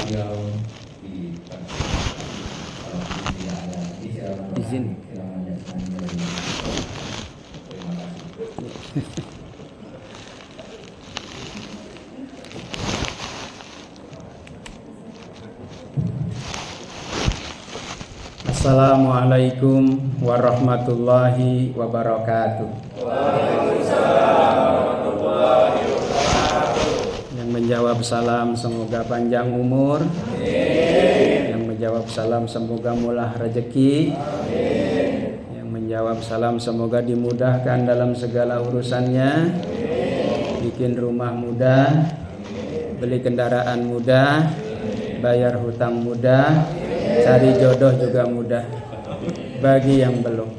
beliau di kalau tidak ada izin. Terima kasih. Assalamualaikum warahmatullahi wabarakatuh. Yang menjawab salam semoga panjang umur. Yang menjawab salam semoga murah rezeki. Yang menjawab salam semoga dimudahkan dalam segala urusannya. Bikin rumah mudah, beli kendaraan mudah, bayar hutang mudah, cari jodoh juga mudah bagi yang belum.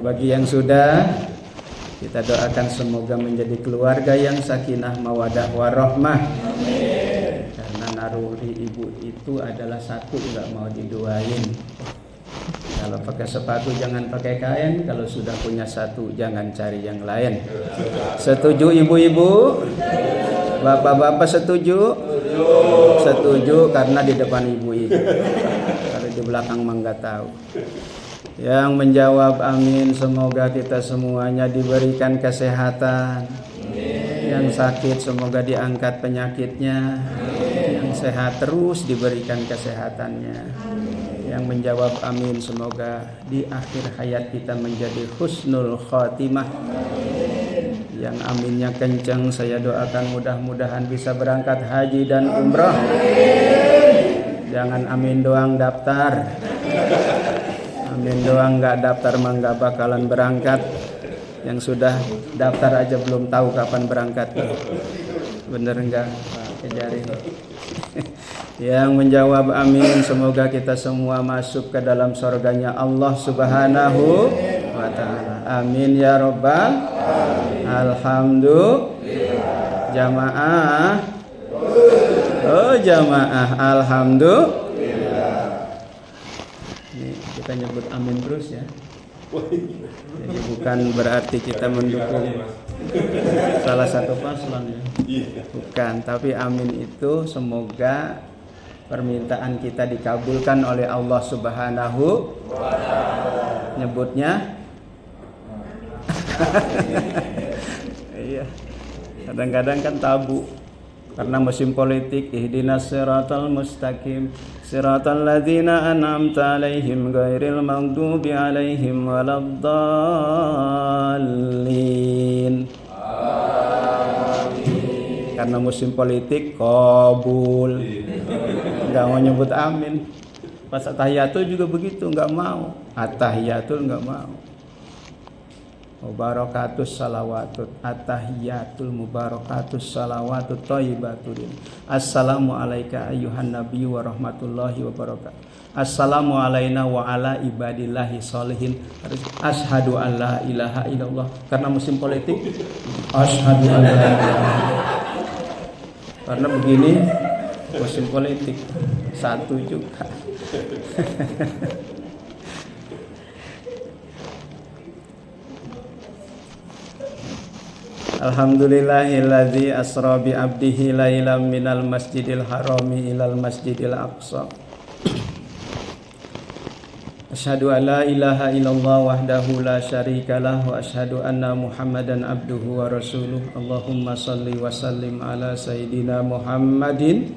Bagi yang sudah, kita doakan semoga menjadi keluarga yang sakinah mawadah warahmah. Karena naruri ibu itu adalah satu, nggak mau diduain. Kalau pakai sepatu jangan pakai kain, kalau sudah punya satu jangan cari yang lain. Setuju ibu-ibu? Bapak-bapak setuju? Setuju karena di depan ibu itu. Kalau di belakang mah nggak tahu. Yang menjawab amin, semoga kita semuanya diberikan kesehatan. Yang sakit semoga diangkat penyakitnya. Yang sehat terus diberikan kesehatannya. Yang menjawab amin, semoga di akhir hayat kita menjadi husnul khotimah. Yang aminnya kencang, saya doakan mudah-mudahan bisa berangkat haji dan umrah. Jangan amin doang daftar. Amin doang nggak daftar mah nggak bakalan berangkat. Yang sudah daftar aja belum tahu kapan berangkat. Bener nggak Pak Kejarin? Yang menjawab amin, semoga kita semua masuk ke dalam surganya Allah Subhanahu wa ta'ala. Amin ya rabbal alamin. Alhamdulillah. Jamaah. Oh jamaah, alhamdulillah. Ini kita nyebut amin terus ya. Jadi bukan berarti kita mendukung salah satu paslon ya. Bukan, tapi amin itu semoga permintaan kita dikabulkan oleh Allah Subhanahu wa ta'ala. Nyebutnya iya. Kadang-kadang kan tabu karena musim politik. Ihdinas siratal mustaqim siratal ladzina an'amta 'alaihim ghairil maghdubi 'alaihim waladdallin. Amin. Karena musim politik kabul. Enggak mau nyebut amin. Pas tahiyatul juga begitu, enggak mau. At-tahiyatul enggak mau. Mubarakatus salawatut at-tahiyatul mubarakatus salawatut thayyibatun. Assalamu alayka ayyuhan nabiyyu wa rahmatullahi wa barakatuh. Assalamu alayna wa ala ibadillahi sholihin. Asyhadu an la ilaha illallah. Karena musim politik asyhadu an la ilaha illallah. Karena begini musim politik satu juga. Alhamdulillahilladzi asra bi 'abdihi lailan minal masjidil harami ilal masjidil aqsa. Asyhadu an la ilaha illallah wahdahu la syarikalah wa asyhadu anna Muhammadan abduhu wa rasuluh. Allahumma shalli wa sallim ala sayyidina Muhammadin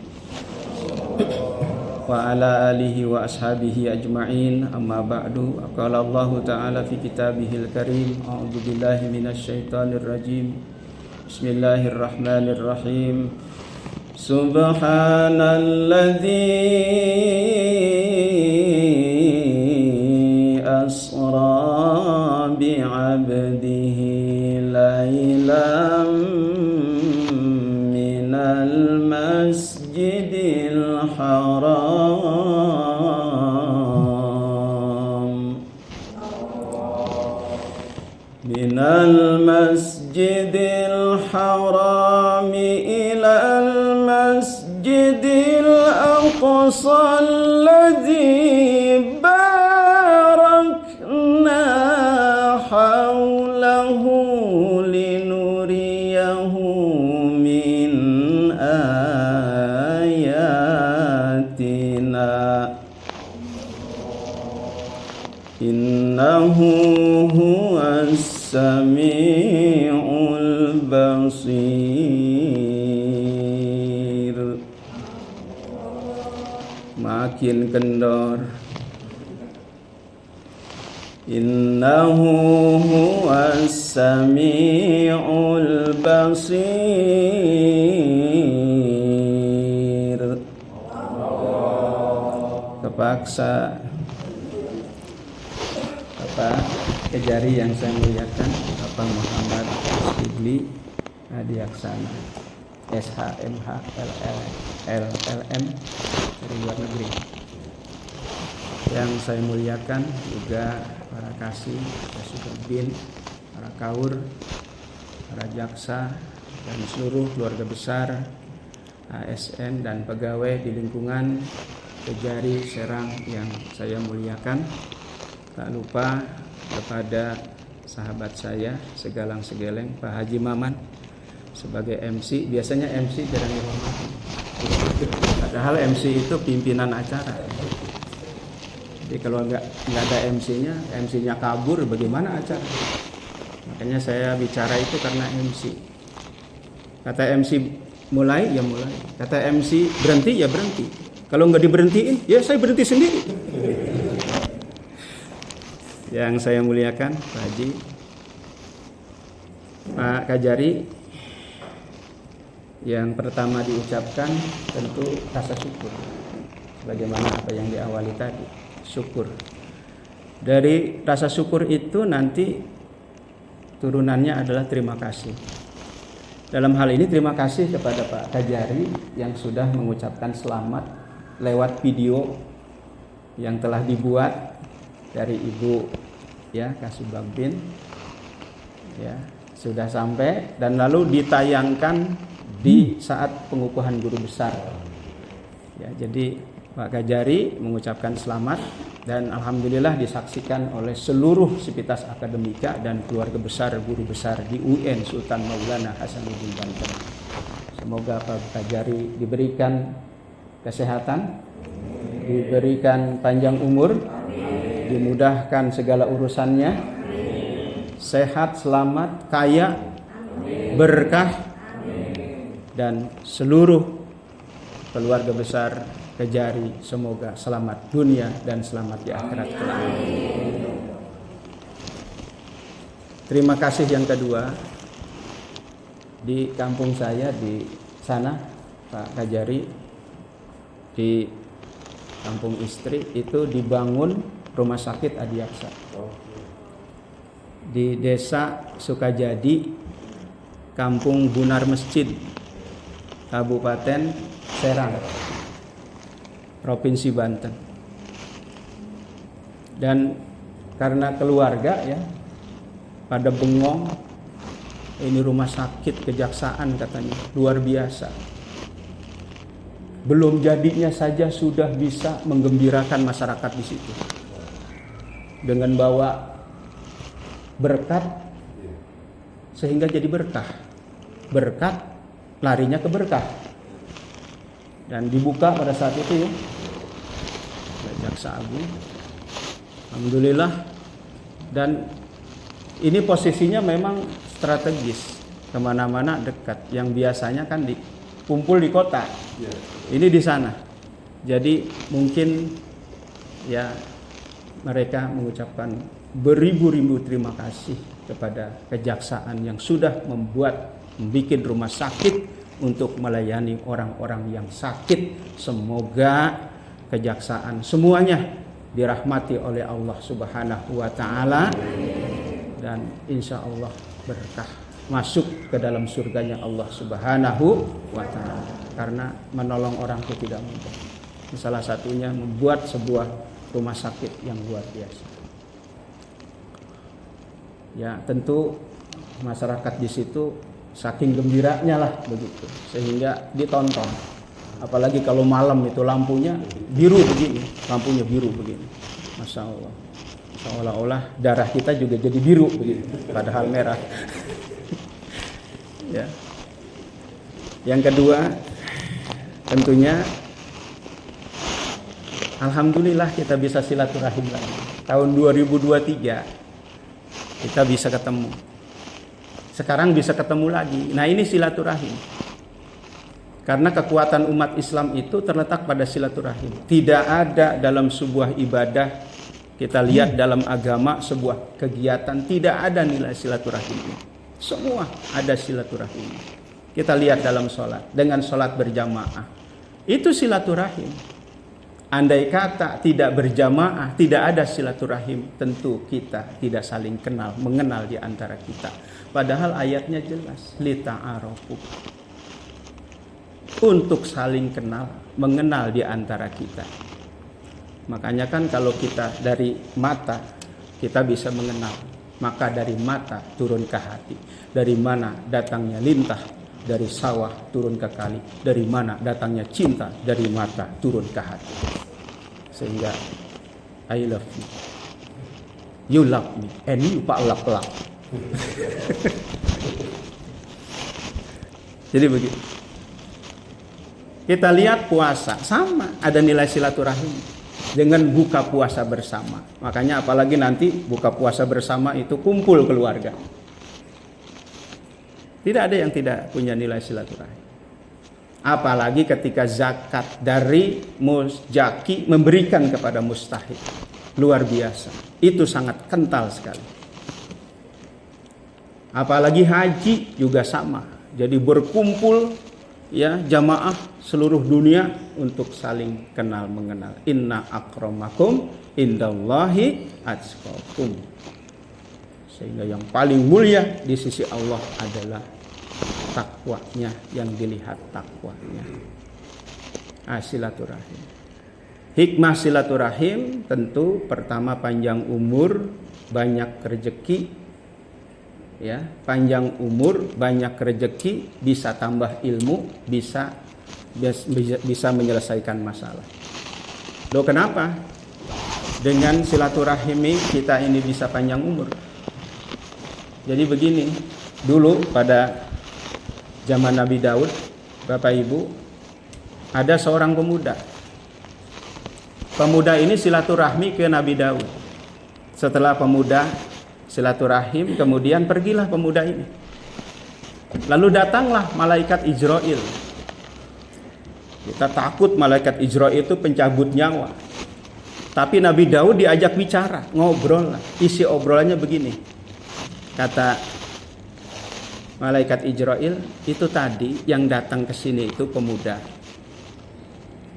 wa ala alihi wa ashabihi ajma'in. Amma ba'du. Qala Allah ta'ala fi kitabihil karim. A'udzu billahi minasyaitonir rajim. Bismillahirrahmanirrahim. Subhanalladzi asra bi'abdihi lailan minal masjidil haram minal masjidil haram ilal masjidil aqsa alladzi barakna hawlahu linuriyahu min huwas samiul basir. Makin kendor. Innahu huwas samiul basir. Kepaksa Bapak Kejari yang saya muliakan, Bapak Muhammad Sidli Adiaksana, SHMH LLM dari luar negeri. Yang saya muliakan juga para kasih, Syukurbin, para kaur, para jaksa, dan seluruh keluarga besar ASN dan pegawai di lingkungan Kejari Serang yang saya muliakan. Tak lupa kepada sahabat saya segalang segeleng Pak Haji Maman sebagai MC. Biasanya MC jarang dihormati, padahal MC itu pimpinan acara. Jadi kalau nggak ada MC-nya kabur, bagaimana acara? Makanya saya bicara itu karena MC. Kata MC mulai, ya mulai. Kata MC berhenti, ya berhenti. Kalau nggak diberhentiin, ya saya berhenti sendiri. Yang saya muliakan Pak Haji, Pak Kajari, yang pertama diucapkan tentu rasa syukur. Sebagaimana apa yang diawali tadi, syukur. Dari rasa syukur itu nanti turunannya adalah terima kasih. Dalam hal ini terima kasih kepada Pak Kajari yang sudah mengucapkan selamat lewat video yang telah dibuat dari Ibu ya Kasubagbin ya, sudah sampai dan lalu ditayangkan di saat pengukuhan guru besar. Ya, jadi Pak Kajari mengucapkan selamat dan alhamdulillah disaksikan oleh seluruh sivitas akademika dan keluarga besar guru besar di UN Sultan Maulana Hasanuddin Banten. Semoga Pak Kajari diberikan kesehatan, diberikan panjang umur, dimudahkan segala urusannya, sehat, selamat, kaya, berkah, dan seluruh keluarga besar Kejari semoga selamat dunia dan selamat di akhirat kelak. Terima kasih yang kedua, di kampung saya di sana Pak Kajari, di kampung istri itu dibangun rumah sakit Adiaksa di desa Sukajadi, Kampung Bunar Masjid, Kabupaten Serang, Provinsi Banten. Dan karena keluarga ya pada bengong, ini rumah sakit kejaksaan katanya luar biasa. Belum jadinya saja sudah bisa menggembirakan masyarakat di situ dengan bawa berkat sehingga jadi berkah. Berkat larinya ke berkah. Dan dibuka pada saat itu ya Jaksa Agung. Alhamdulillah. Dan ini posisinya memang strategis, kemana-mana dekat. Yang biasanya kan kumpul di kota, ini di sana. Jadi mungkin ya mereka mengucapkan beribu-ribu terima kasih kepada kejaksaan yang sudah membuat rumah sakit untuk melayani orang-orang yang sakit. Semoga kejaksaan semuanya dirahmati oleh Allah Subhanahu wa taala dan insya Allah berkah masuk ke dalam surganya Allah Subhanahu wa taala. Karena menolong orang itu tidak mudah. Salah satunya membuat sebuah rumah sakit yang luar biasa. Ya, tentu masyarakat di situ saking gembiranya lah begitu, sehingga ditonton. Apalagi kalau malam itu lampunya biru begini, lampunya biru begini. Masya Allah, seolah-olah darah kita juga jadi biru begitu, padahal merah. Ya. Yang kedua, tentunya alhamdulillah kita bisa silaturahim lagi. Tahun 2023 kita bisa ketemu. Sekarang bisa ketemu lagi. Nah, ini silaturahim. Karena kekuatan umat Islam itu terletak pada silaturahim. Tidak ada dalam sebuah ibadah, kita lihat dalam agama sebuah kegiatan, tidak ada nilai silaturahim. Semua ada silaturahim. Kita lihat dalam sholat, dengan sholat berjamaah, itu silaturahim. Andai kata tidak berjamaah, tidak ada silaturahim, tentu kita tidak saling kenal, mengenal di antara kita. Padahal ayatnya jelas, lita'arofu, untuk saling kenal, mengenal di antara kita. Makanya kan kalau kita dari mata, kita bisa mengenal. Maka dari mata turun ke hati. Dari mana datangnya lintah, dari sawah turun ke kali. Dari mana datangnya cinta, dari mata turun ke hati. Sehingga I love you, you love me, and you pak lap-lap. Jadi begitu. Kita lihat puasa, sama ada nilai silaturahim dengan buka puasa bersama. Makanya apalagi nanti buka puasa bersama itu kumpul keluarga. Tidak ada yang tidak punya nilai silaturahim. Apalagi ketika zakat dari muzaki memberikan kepada mustahik. Luar biasa. Itu sangat kental sekali. Apalagi haji juga sama. Jadi berkumpul ya jamaah seluruh dunia untuk saling kenal mengenal. Inna akramakum indallahi atqakum. Sehingga yang paling mulia di sisi Allah adalah takwanya, yang dilihat takwanya. Silaturahim. Hikmah silaturahim tentu pertama panjang umur, banyak rezeki. Ya, panjang umur, banyak rezeki, bisa tambah ilmu, bisa menyelesaikan masalah. Loh, kenapa? Dengan silaturahim kita ini bisa panjang umur. Jadi begini, dulu pada zaman Nabi Daud, Bapak Ibu, ada seorang pemuda. Pemuda ini silaturahmi ke Nabi Daud. Setelah pemuda silaturahim, kemudian pergilah pemuda ini. Lalu datanglah malaikat Ijrail. Kita takut malaikat Ijrail itu pencabut nyawa. Tapi Nabi Daud diajak bicara, ngobrol lah. Isi obrolannya begini. Kata malaikat Ijrail, itu tadi yang datang ke sini itu pemuda.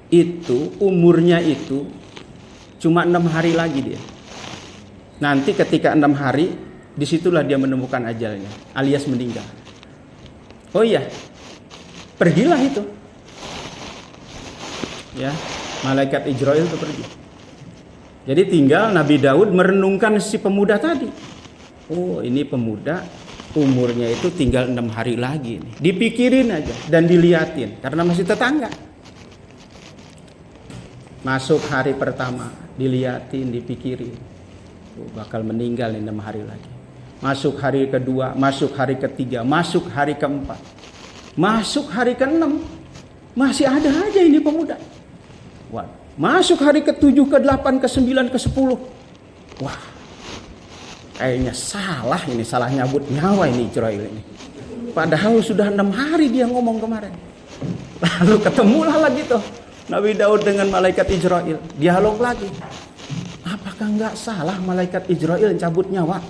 Itu umurnya itu cuma 6 hari lagi dia. Nanti ketika 6 hari, disitulah dia menemukan ajalnya, alias meninggal. Oh iya, pergilah itu. Ya, malaikat Ijrail itu pergi. Jadi tinggal Nabi Daud merenungkan si pemuda tadi. Oh, ini pemuda umurnya itu tinggal 6 hari lagi nih. Dipikirin aja dan diliatin karena masih tetangga. Masuk hari pertama, diliatin, dipikirin. Oh, bakal meninggal nih 6 hari lagi. Masuk hari kedua, masuk hari ketiga, masuk hari keempat. Masuk hari ke-6, masih ada aja ini pemuda. Wah, masuk hari ke-7, ke-8, ke-9, ke-10. Wah, kayaknya salah ini, salah nyabut nyawa ini Ijrail ini. Padahal sudah 6 hari dia ngomong kemarin. Lalu ketemulah lagi tuh Nabi Daud dengan malaikat Ijrail. Dialog lagi. Apakah enggak salah malaikat Ijrail cabut nyawa?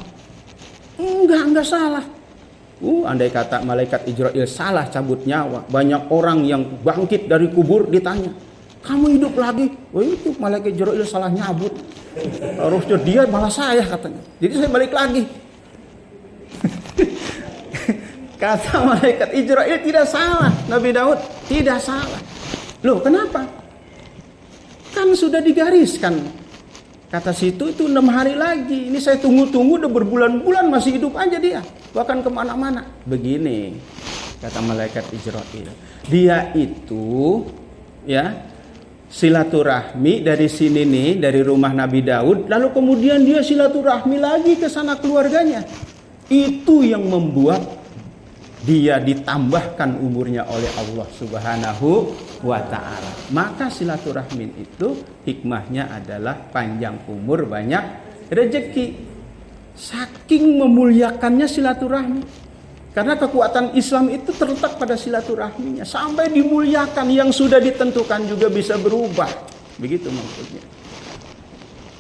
Enggak salah. Andai kata malaikat Ijrail salah cabut nyawa, banyak orang yang bangkit dari kubur ditanya, kamu hidup lagi? Oh, itu malaikat Ijrail salah nyabut. Harusnya dia malah saya katanya. Jadi saya balik lagi. Kata malaikat Ijrail tidak salah. Nabi Daud tidak salah. Loh, kenapa? Kan sudah digariskan. Kata situ itu 6 hari lagi. Ini saya tunggu-tunggu udah berbulan-bulan masih hidup aja dia. Bahkan kemana-mana. Begini kata malaikat Ijrail. Dia itu ya silaturahmi dari sini nih, dari rumah Nabi Daud. Lalu kemudian dia silaturahmi lagi ke sana keluarganya. Itu yang membuat dia ditambahkan umurnya oleh Allah Subhanahu wa ta'ala. Maka silaturahmi itu hikmahnya adalah panjang umur, banyak rezeki. Saking memuliakannya silaturahmi. Karena kekuatan Islam itu terletak pada silaturahminya. Sampai dimuliakan, yang sudah ditentukan juga bisa berubah. Begitu maksudnya.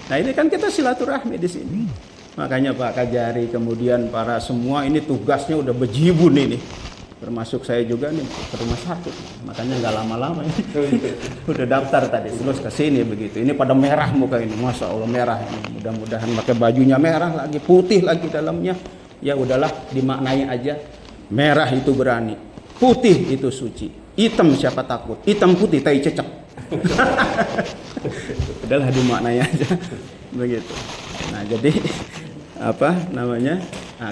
Nah ini kan kita silaturahmi di sini. Makanya Pak Kajari, kemudian para semua ini tugasnya udah bejibun ini. Termasuk saya juga nih ke rumah sakit. Makanya nggak lama-lama ini. Udah daftar tadi, terus ke sini begitu. Ini pada merah muka ini, Masya Allah merah ini. Mudah-mudahan pakai bajunya merah lagi, putih lagi dalamnya. Ya udahlah, dimaknai aja. Merah itu berani, putih itu suci, hitam siapa takut, hitam putih tai cecek. Udahlah dimaknai aja begitu. Nah jadi apa namanya,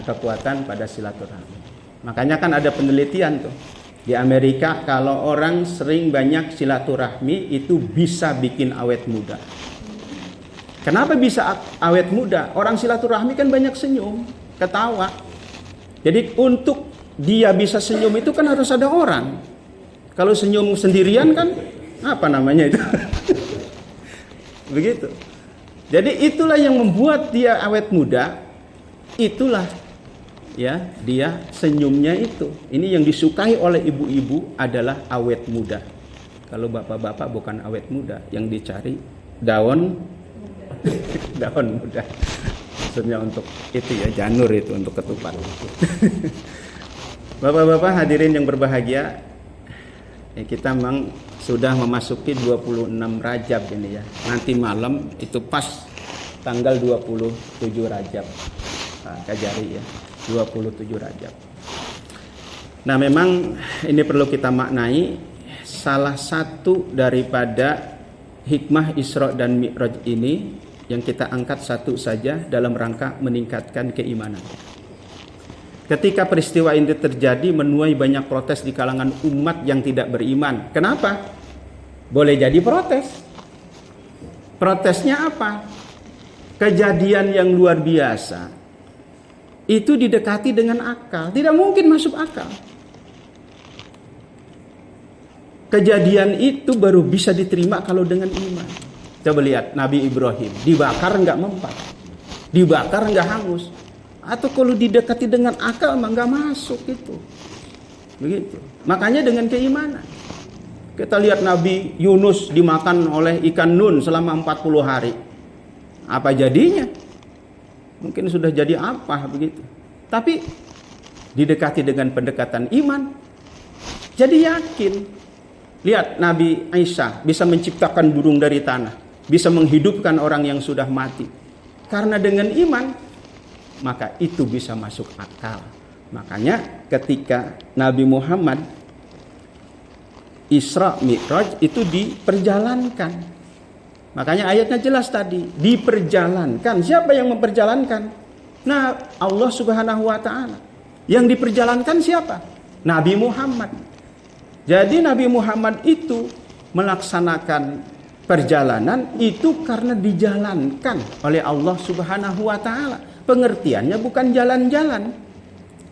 kekuatan pada silaturahmi. Makanya kan ada penelitian tuh di Amerika, kalau orang sering banyak silaturahmi itu bisa bikin awet muda. Kenapa bisa awet muda? Orang silaturahmi kan banyak senyum, ketawa. Jadi untuk dia bisa senyum itu kan harus ada orang. Kalau senyum sendirian kan apa namanya itu? Begitu. Jadi itulah yang membuat dia awet muda. Itulah ya, dia senyumnya itu. Ini yang disukai oleh ibu-ibu adalah awet muda. Kalau bapak-bapak bukan awet muda, yang dicari daun daun muda. Maksudnya untuk itu ya, janur itu untuk ketupat. Bapak-bapak hadirin yang berbahagia, ya kita memang sudah memasuki 26 Rajab ini ya. Nanti malam itu pas tanggal 27 Rajab. Nah, Kajari ya, 27 Rajab. Nah, memang ini perlu kita maknai, salah satu daripada hikmah Isra dan Mi'raj ini yang kita angkat satu saja dalam rangka meningkatkan keimanan. Ketika peristiwa ini terjadi, menuai banyak protes di kalangan umat yang tidak beriman. Kenapa? Boleh jadi protes. Protesnya apa? Kejadian yang luar biasa itu didekati dengan akal. Tidak mungkin masuk akal. Kejadian itu baru bisa diterima kalau dengan iman. Coba lihat Nabi Ibrahim, dibakar enggak mempan, dibakar enggak hangus. Atau kalau didekati dengan akal mah enggak masuk itu. Begitu. Makanya dengan keimanan. Kita lihat Nabi Yunus dimakan oleh ikan nun selama 40 hari. Apa jadinya? Mungkin sudah jadi apa begitu. Tapi didekati dengan pendekatan iman. Jadi yakin. Lihat Nabi Isa bisa menciptakan burung dari tanah. Bisa menghidupkan orang yang sudah mati. Karena dengan iman, maka itu bisa masuk akal. Makanya ketika Nabi Muhammad Isra Mi'raj itu diperjalankan. Makanya ayatnya jelas tadi, diperjalankan. Siapa yang memperjalankan? Nah, Allah Subhanahu wa taala. Yang diperjalankan siapa? Nabi Muhammad. Jadi Nabi Muhammad itu melaksanakan perjalanan itu karena dijalankan oleh Allah Subhanahu wa taala. Pengertiannya bukan jalan-jalan.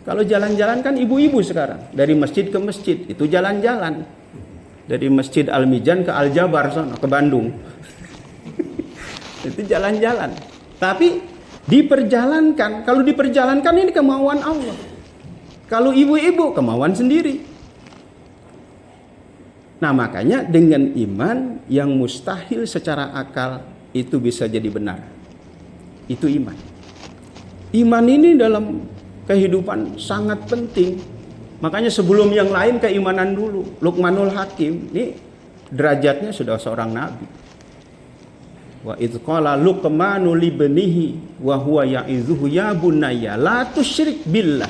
Kalau jalan-jalan kan ibu-ibu sekarang, dari masjid ke masjid itu jalan-jalan. Dari Masjid Al-Mijan ke Al-Jabar sana ke Bandung. Itu jalan-jalan. Tapi diperjalankan. Kalau diperjalankan ini kemauan Allah. Kalau ibu-ibu kemauan sendiri. Nah, makanya dengan iman yang mustahil secara akal itu bisa jadi benar. Itu iman. Iman ini dalam kehidupan sangat penting. Makanya sebelum yang lain keimanan dulu. Luqmanul Hakim ini derajatnya sudah seorang nabi. Wa idz qala Luqmanu libnihi wa huwa ya'izuhu ya bunayya la tusyrik billah.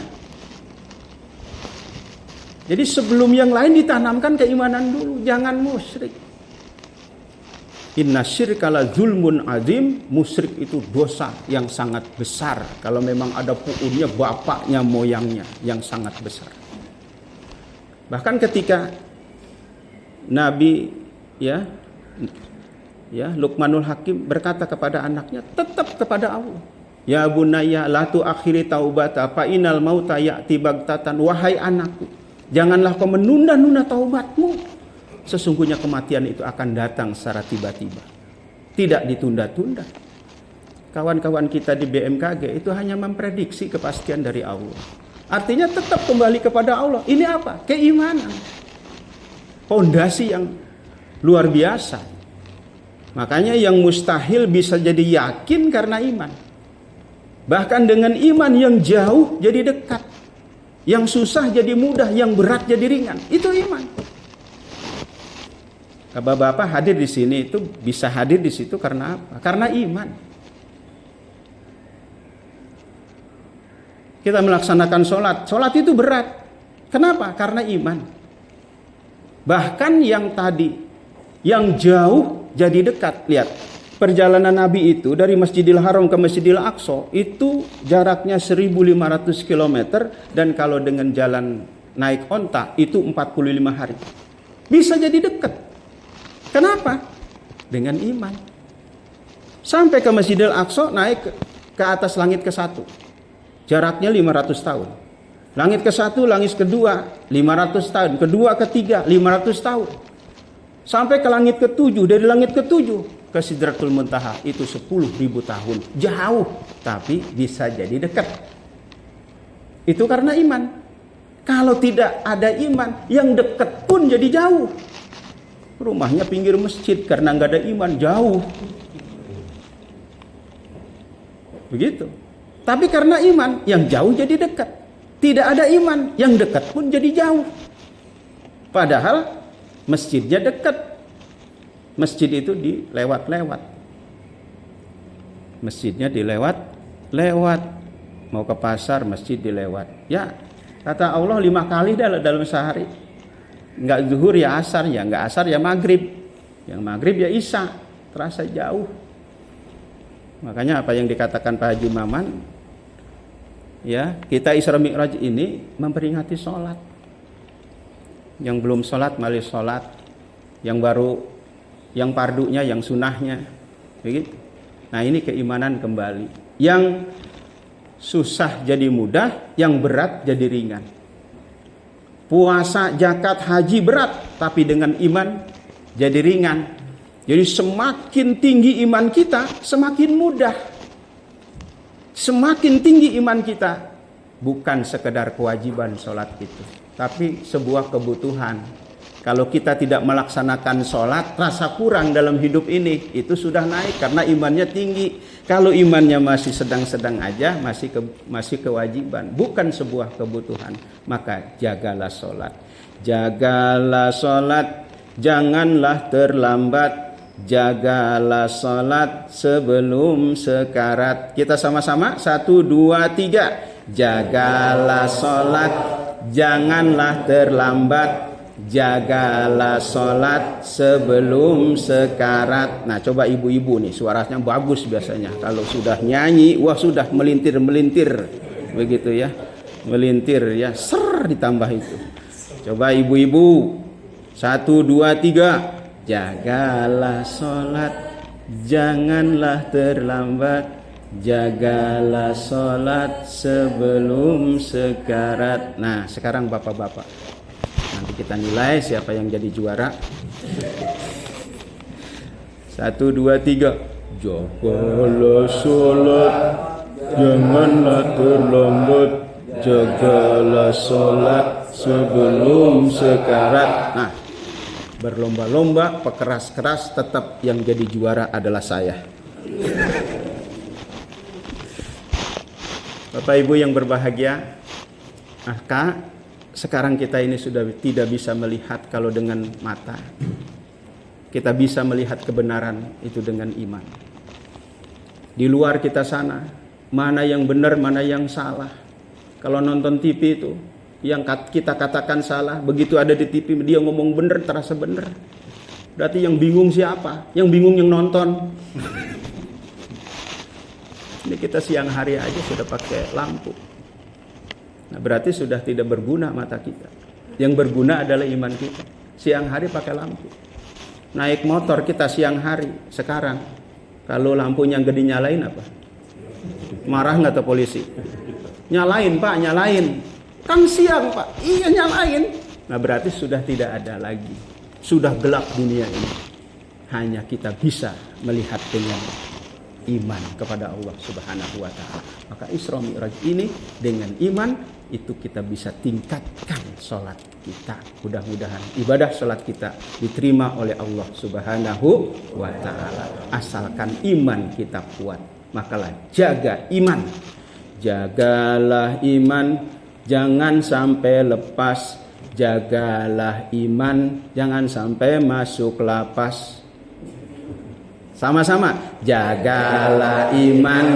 Jadi sebelum yang lain ditanamkan keimanan dulu, jangan musyrik. Inna syirka la zulmun azim, musyrik itu dosa yang sangat besar. Kalau memang ada pu'unnya, bapaknya, moyangnya yang sangat besar. Bahkan ketika Nabi Luqmanul Hakim berkata kepada anaknya, tetap kepada Allah. Ya bunayya la tu'akhiri taubata fa inal mauta ya'ti baghtatan. Wahai anakku, janganlah kau menunda-nunda taubatmu. Sesungguhnya kematian itu akan datang secara tiba-tiba. Tidak ditunda-tunda. kawan-kawan kita di BMKG itu hanya memprediksi kepastian dari Allah. Artinya tetap kembali kepada Allah. Ini apa? Keimanan. Pondasi yang luar biasa. Makanya yang mustahil bisa jadi yakin karena iman. Bahkan dengan iman yang jauh jadi dekat. Yang susah jadi mudah, yang berat jadi ringan. Itu iman. Bapak-bapak hadir di sini itu bisa hadir di situ karena apa? Karena iman. Kita melaksanakan sholat. Sholat itu berat. Kenapa? Karena iman. Bahkan yang tadi, yang jauh jadi dekat. Lihat, perjalanan Nabi itu dari Masjidil Haram ke Masjidil Aqsa itu jaraknya 1.500 km. Dan kalau dengan jalan naik onta itu 45 hari. Bisa jadi dekat. Kenapa? Dengan iman. Sampai ke Masjidil Aqsa naik ke atas langit ke-1. Jaraknya 500 tahun. Langit ke-1, langit kedua 500 tahun. Kedua, ketiga 500 tahun. Sampai ke langit ke-7. Dari langit ke-7 ke Sidratul Muntaha itu 10.000 tahun. Jauh, tapi bisa jadi dekat. Itu karena iman. Kalau tidak ada iman, yang dekat pun jadi jauh. Rumahnya pinggir masjid karena nggak ada iman, jauh. Begitu. Tapi karena iman, yang jauh jadi dekat. Tidak ada iman, yang dekat pun jadi jauh. Padahal masjidnya dekat. Masjid itu dilewat-lewat. Masjidnya dilewat-lewat. Mau ke pasar, masjid dilewat. Ya, kata Allah 5 kali dalam sehari. Enggak zuhur ya asar, ya enggak asar ya maghrib. Yang maghrib ya isya. Terasa jauh. Makanya apa yang dikatakan Pak Haji Maman, ya, kita Isra Mi'raj ini memperingati sholat. Yang belum sholat malah sholat. Yang baru, yang pardunya, yang sunahnya. Begitu. Nah, ini keimanan kembali. Yang susah jadi mudah, yang berat jadi ringan. Puasa, zakat, haji berat, tapi dengan iman jadi ringan. Jadi semakin tinggi iman kita, semakin mudah. Semakin tinggi iman kita, bukan sekedar kewajiban sholat itu, tapi sebuah kebutuhan. Kalau kita tidak melaksanakan sholat, rasa kurang dalam hidup ini, itu sudah naik karena imannya tinggi. Kalau imannya masih sedang-sedang aja, masih kewajiban, bukan sebuah kebutuhan. Maka jagalah sholat. Jagalah sholat, janganlah terlambat. Jagalah sholat sebelum sekarat. Kita sama-sama 1, 2, 3. Jagalah sholat, janganlah terlambat. Jagalah sholat sebelum sekarat. Nah, coba ibu-ibu nih, suaranya bagus biasanya. Kalau sudah nyanyi, wah sudah melintir-melintir. Begitu ya. Melintir ya, ser ditambah itu. Coba ibu-ibu. 1, 2, 3. Jagalah sholat, janganlah terlambat. Jagalah sholat sebelum sekarat. Nah, sekarang bapak-bapak, nanti kita nilai siapa yang jadi juara. 1, 2, 3. Jagalah sholat, janganlah terlambat. Jagalah sholat sebelum sekarat. Nah, berlomba-lomba, pekeras-keras, tetap yang jadi juara adalah saya. Bapak Ibu yang berbahagia, maka sekarang kita ini sudah tidak bisa melihat kalau dengan mata. Kita bisa melihat kebenaran itu dengan iman. Di luar kita sana, mana yang benar, mana yang salah. Kalau nonton TV itu, yang kita katakan salah, begitu ada di TV dia ngomong bener, terasa bener. Berarti yang bingung siapa? Yang bingung yang nonton. Ini kita siang hari aja sudah pakai lampu. Nah, berarti sudah tidak berguna mata kita. Yang berguna adalah iman kita. Siang hari pakai lampu. Naik motor kita siang hari sekarang. Kalau lampunya nggak dinyalain apa? Marah nggak tuh polisi? Nyalain Pak, nyalain. Kan siang Pak, iya nyalain. Nah, berarti sudah tidak ada lagi. Sudah gelap dunia ini. Hanya kita bisa melihat dengan iman kepada Allah Subhanahu wa taala. Maka Isra Mi'raj ini dengan iman itu kita bisa tingkatkan salat kita. Mudah-mudahan ibadah salat kita diterima oleh Allah Subhanahu wa taala. Asalkan iman kita kuat. Makalah jaga iman. Jagalah iman, jangan sampai lepas. Jagalah iman, jangan sampai masuk lapas. Sama-sama, jagalah iman,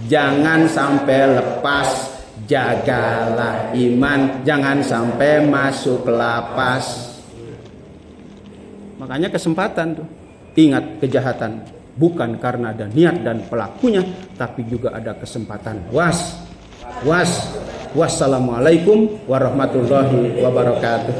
jangan sampai lepas. Jagalah iman, jangan sampai masuk lapas. Makanya kesempatan tuh. Ingat, kejahatan bukan karena ada niat dan pelakunya, tapi juga ada kesempatan. Wassalamualaikum warahmatullahi wabarakatuh.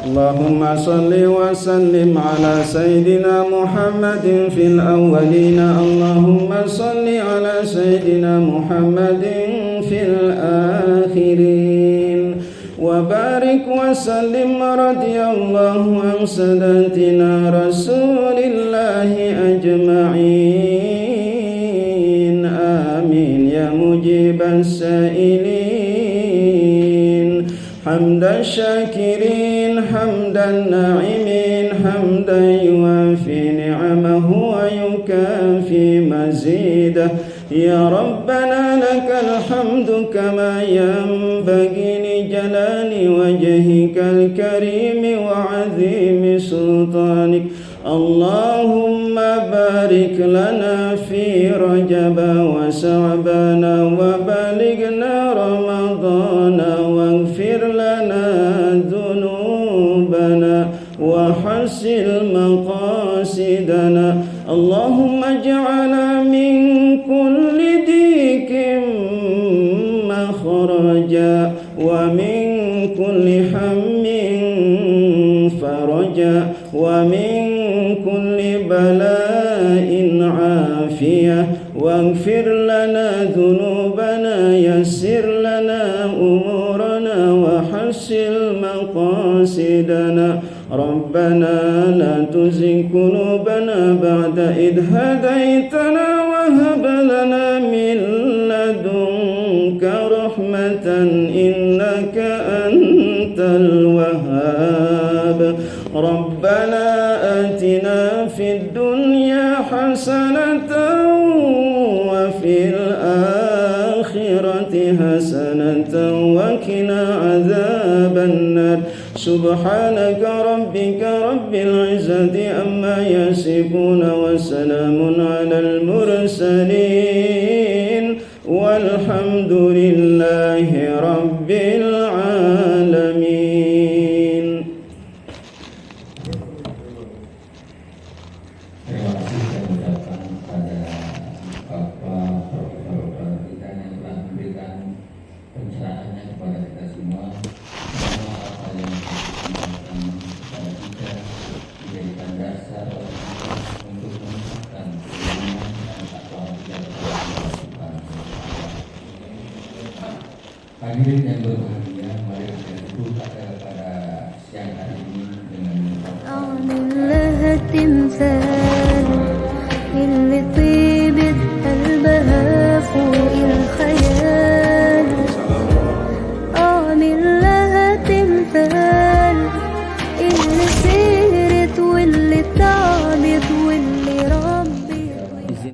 Allahumma salli wa sallim ala Sayyidina Muhammadin fil awwalina. Allahumma salli ala Sayyidina Muhammadin fil akhirin. Wa barik wa sallim radiyallahu an sadatina Rasulillahi ajma'in. Amin ya mujibas sa'ilin. Hamdan syakirin, hamdan na'imin, hamdan yuafi ni'amahu wa yukafi mazidah. Ya Rabbana lakal hamdu kama yanbaghi li jalali wajhikal karimi wa azimi sultanik. Allahumma barik lana fi Rajab wa Sha'ban wa balighna Ramadan waghfir lana dhunubana wa hasil maqasidana. Allahumma ij'alna min kulli dikin makhraja wa min kulli hammin faraja wa min kulli bala'in afiyah waghfir lana dhunubana yassir lana umurana wa hasil maqasidana. Rabbana la tuzigh qulubana ba'da idh hadaitana wa hab lana min ladunka rahmatan innaka antal wahhab. Rabbana atina fid dunya hasanatan wa fil akhirati hasanatan wa qina adzaban nar. Subhanaka rabbika rabbil izzati amma yasifun wa salamun alal mursalin walhamdulillahi rabbil alamin. Terima kasih saya ucapkan pada Bapak Profesor kita yang telah memberikan pencerahannya kepada kita semua. Semua apa yang disampaikan kepada kita dijadikan dasar untuk meningkatkan keimanan dan takwa kita kepada Allah Subhanahu wa taala. Hadirin yang berbahagia, mari kita duduk.